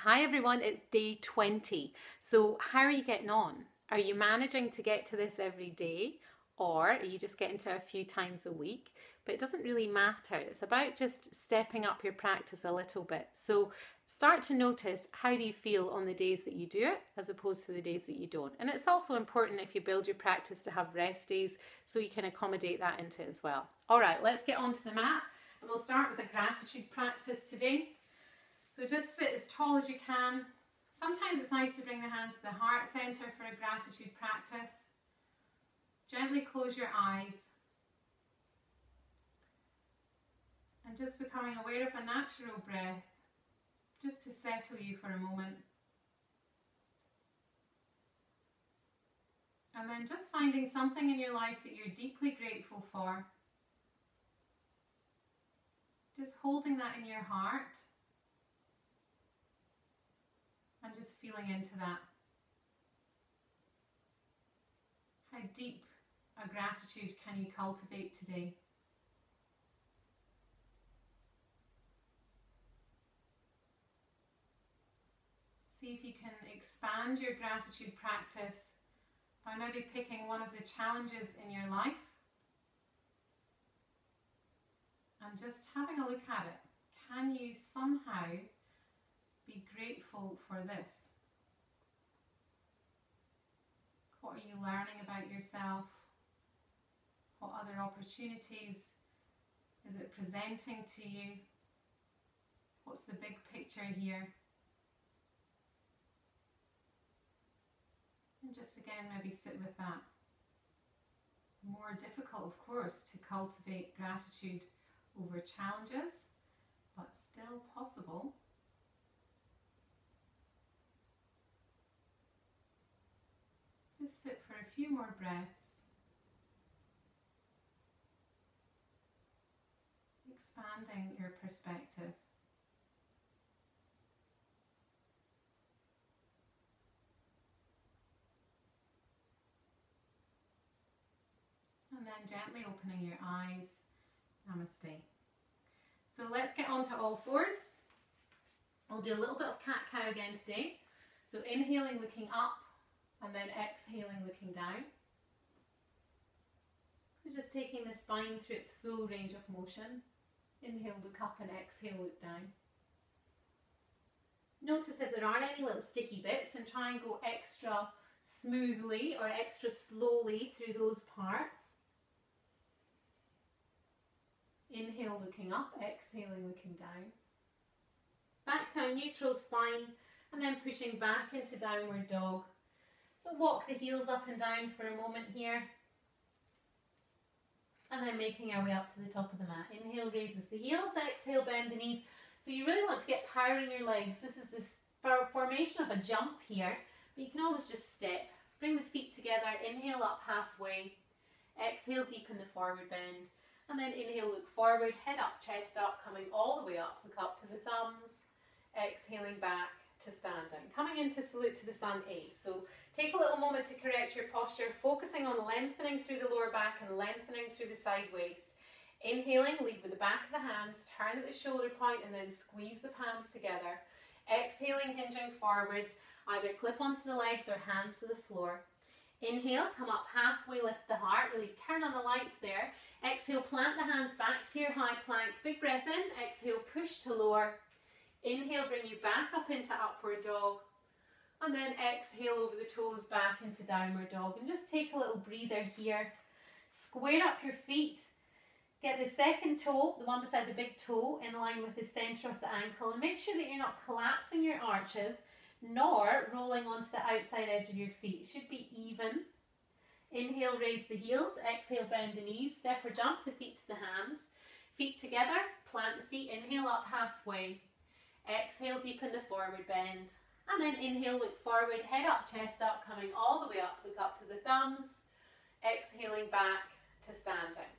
Hi everyone, it's day 20. So how are you getting on? Are you managing to get to this every day, or are you just getting to a few times a week? But it doesn't really matter. It's about just stepping up your practice a little bit. So start to notice, how do you feel on the days that you do it as opposed to the days that you don't. And it's also important if you build your practice to have rest days so you can accommodate that into it as well. All right, let's get onto the mat and we'll start with a gratitude practice today. So just sit as tall as you can. Sometimes it's nice to bring the hands to the heart center for a gratitude practice. Gently close your eyes. And just becoming aware of a natural breath, just to settle you for a moment. And then just finding something in your life that you're deeply grateful for. Just holding that in your heart. And just feeling into that. How deep a gratitude can you cultivate today? See if you can expand your gratitude practice by maybe picking one of the challenges in your life and just having a look at it. Can you somehow be grateful for this? What are you learning about yourself? What other opportunities is it presenting to you? What's the big picture here? And just again, maybe sit with that. More difficult, of course, to cultivate gratitude over challenges, but still possible. Just sit for a few more breaths, expanding your perspective. And then gently opening your eyes. Namaste. So let's get on to all fours. We'll do a little bit of cat-cow again today. So inhaling, looking up, and then exhaling, looking down. So just taking the spine through its full range of motion. Inhale, look up, and exhale, look down. Notice if there aren't any little sticky bits and try and go extra smoothly or extra slowly through those parts. Inhale, looking up, exhaling, looking down. Back to a neutral spine and then pushing back into downward dog. So walk the heels up and down for a moment here. And then making our way up to the top of the mat. Inhale, raises the heels, exhale, bend the knees. So you really want to get power in your legs. This is this formation of a jump here, but you can always just step. Bring the feet together, inhale up halfway, exhale, deepen the forward bend. And then inhale, look forward, head up, chest up, coming all the way up, look up to the thumbs, exhaling back to standing. Coming into salute to the sun A. So take a little moment to correct your posture, focusing on lengthening through the lower back and lengthening through the side waist. Inhaling, lead with the back of the hands, turn at the shoulder point and then squeeze the palms together. Exhaling, hinging forwards, either clip onto the legs or hands to the floor. Inhale, come up halfway, lift the heart, really turn on the lights there. Exhale, plant the hands back to your high plank. Big breath in, exhale, push to lower. Inhale, bring you back up into upward dog. And then exhale over the toes back into downward dog. And just take a little breather here. Square up your feet. Get the second toe, the one beside the big toe, in line with the centre of the ankle. And make sure that you're not collapsing your arches, nor rolling onto the outside edge of your feet. It should be even. Inhale, raise the heels. Exhale, bend the knees. Step or jump the feet to the hands. Feet together, plant the feet. Inhale, up halfway. Exhale, deepen the forward bend. And then inhale, look forward, head up, chest up, coming all the way up. Look up to the thumbs. Exhaling back to standing.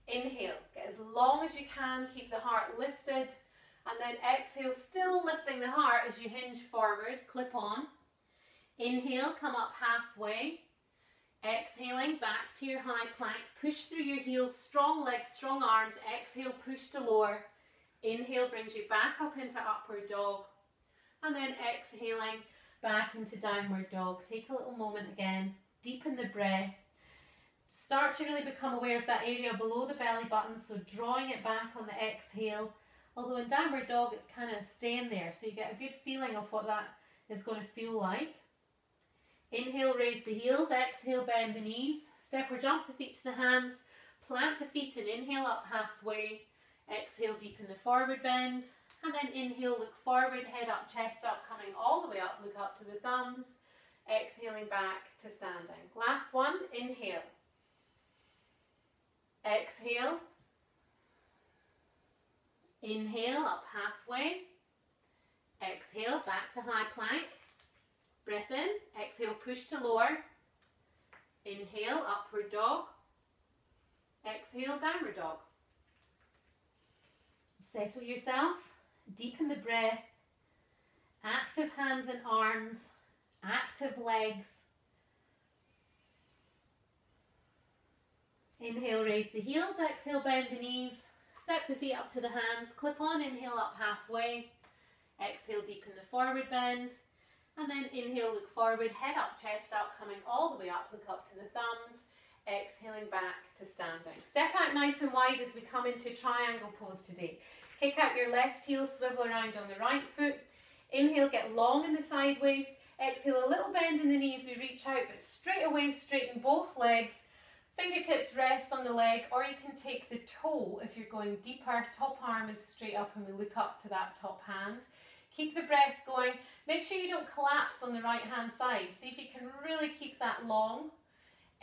Inhale, get as long as you can. Keep the heart lifted. And then exhale, still lifting the heart as you hinge forward, clip on. Inhale, come up halfway. Exhaling, back to your high plank. Push through your heels, strong legs, strong arms. Exhale, push to lower. Inhale brings you back up into upward dog. And then exhaling back into downward dog. Take a little moment again, deepen the breath. Start to really become aware of that area below the belly button, so drawing it back on the exhale. Although in downward dog it's kind of staying there, so you get a good feeling of what that is going to feel like. Inhale, raise the heels. Exhale, bend the knees. Step or jump the feet to the hands. Plant the feet and inhale up halfway. Exhale, deepen the forward bend. And then inhale, look forward, head up, chest up, coming all the way up, look up to the thumbs. Exhaling back to standing. Last one, inhale. Exhale. Inhale, up halfway. Exhale, back to high plank. Breath in. Exhale, push to lower. Inhale, upward dog. Exhale, downward dog. Settle yourself. Deepen the breath. Active hands and arms. Active legs. Inhale, raise the heels. Exhale, bend the knees. Step the feet up to the hands. Clip on. Inhale, up halfway. Exhale, deepen the forward bend. And then inhale, look forward, head up, chest up, coming all the way up, look up to the thumbs. Exhaling back to standing. Step out nice and wide as we come into triangle pose today. Kick out your left heel, swivel around on the right foot. Inhale, get long in the side waist. Exhale, a little bend in the knees, we reach out, but straight away, straighten both legs. Fingertips rest on the leg, or you can take the toe if you're going deeper. Top arm is straight up and we look up to that top hand. Keep the breath going. Make sure you don't collapse on the right hand side. See if you can really keep that long.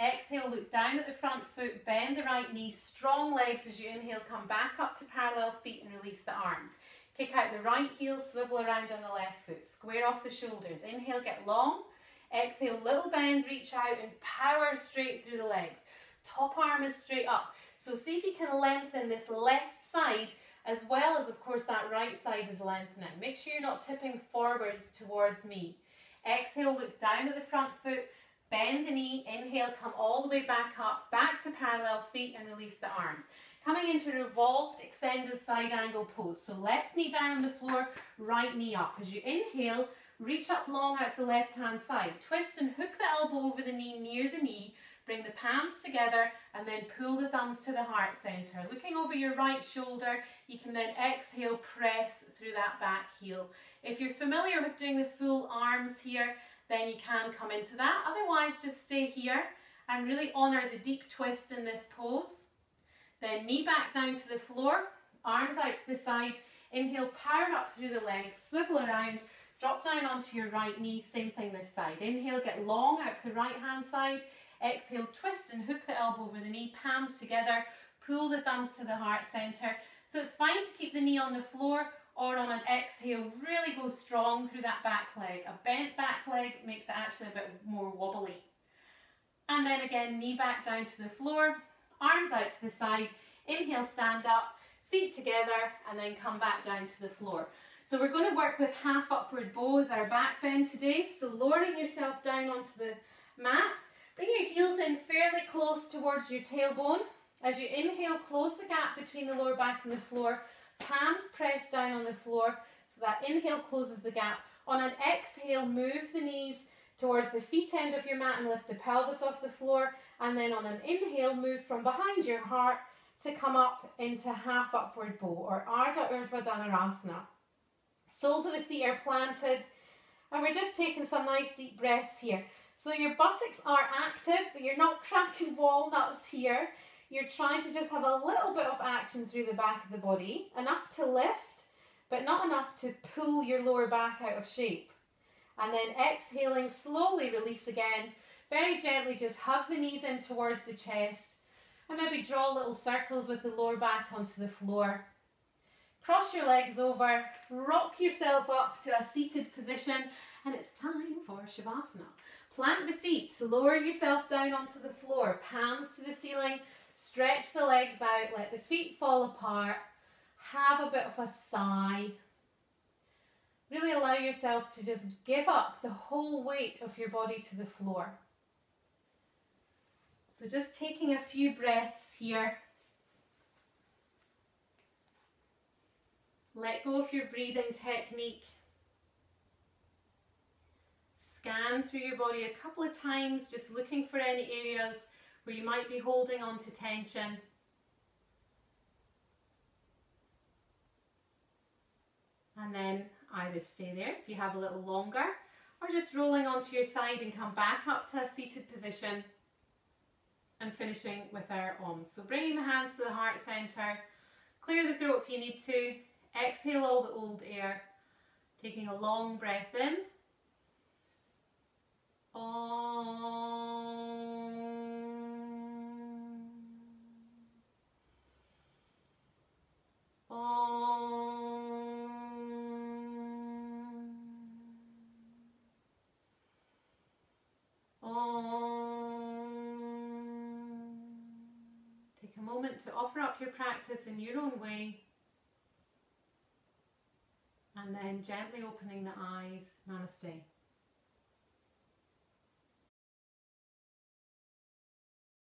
Exhale, look down at the front foot, bend the right knee, strong legs as you inhale, come back up to parallel feet and release the arms. Kick out the right heel, swivel around on the left foot, square off the shoulders. Inhale, get long. Exhale, little bend, reach out and power straight through the legs. Top arm is straight up. So see if you can lengthen this left side as well as, of course, that right side is lengthening. Make sure you're not tipping forwards towards me. Exhale, look down at the front foot, bend the knee, inhale, come all the way back up, back to parallel feet and release the arms. Coming into revolved, extended side angle pose. So left knee down on the floor, right knee up. As you inhale, reach up long out to the left hand side. Twist and hook the elbow over the knee near the knee. Bring the palms together and then pull the thumbs to the heart center. Looking over your right shoulder, you can then exhale, press through that back heel. If you're familiar with doing the full arms here, then you can come into that. Otherwise, just stay here and really honor the deep twist in this pose. Then knee back down to the floor, arms out to the side. Inhale, power up through the legs, swivel around, drop down onto your right knee, same thing this side. Inhale, get long out to the right hand side. Exhale, twist and hook the elbow over the knee, palms together, pull the thumbs to the heart center. So it's fine to keep the knee on the floor, or on an exhale, really go strong through that back leg. A bent back leg makes it actually a bit more wobbly. And then again, knee back down to the floor, arms out to the side. Inhale, stand up, feet together, and then come back down to the floor. So we're going to work with half upward bow as our back bend today. So lowering yourself down onto the mat. Bring your heels in fairly close towards your tailbone. As you inhale, close the gap between the lower back and the floor. Palms press down on the floor, so that inhale closes the gap. On an exhale, move the knees towards the feet end of your mat and lift the pelvis off the floor. And then on an inhale, move from behind your heart to come up into half upward bow, or Ardha Urdhva Dhanurasana. Soles of the feet are planted, and we're just taking some nice deep breaths here. So your buttocks are active, but you're not cracking walnuts here. You're trying to just have a little bit of action through the back of the body, enough to lift, but not enough to pull your lower back out of shape. And then exhaling, slowly release again. Very gently just hug the knees in towards the chest, and maybe draw little circles with the lower back onto the floor. Cross your legs over, rock yourself up to a seated position, and it's time for Shavasana. Plant the feet, lower yourself down onto the floor, palms to the ceiling, stretch the legs out, let the feet fall apart, have a bit of a sigh. Really allow yourself to just give up the whole weight of your body to the floor. So just taking a few breaths here. Let go of your breathing technique. scan through your body a couple of times, just looking for any areas where you might be holding on to tension. And then either stay there if you have a little longer, or just rolling onto your side and come back up to a seated position and finishing with our Om. So bringing the hands to the heart center, clear the throat if you need to, exhale all the old air, taking a long breath in. Take a moment to offer up your practice in your own way, and then gently opening the eyes, Namaste.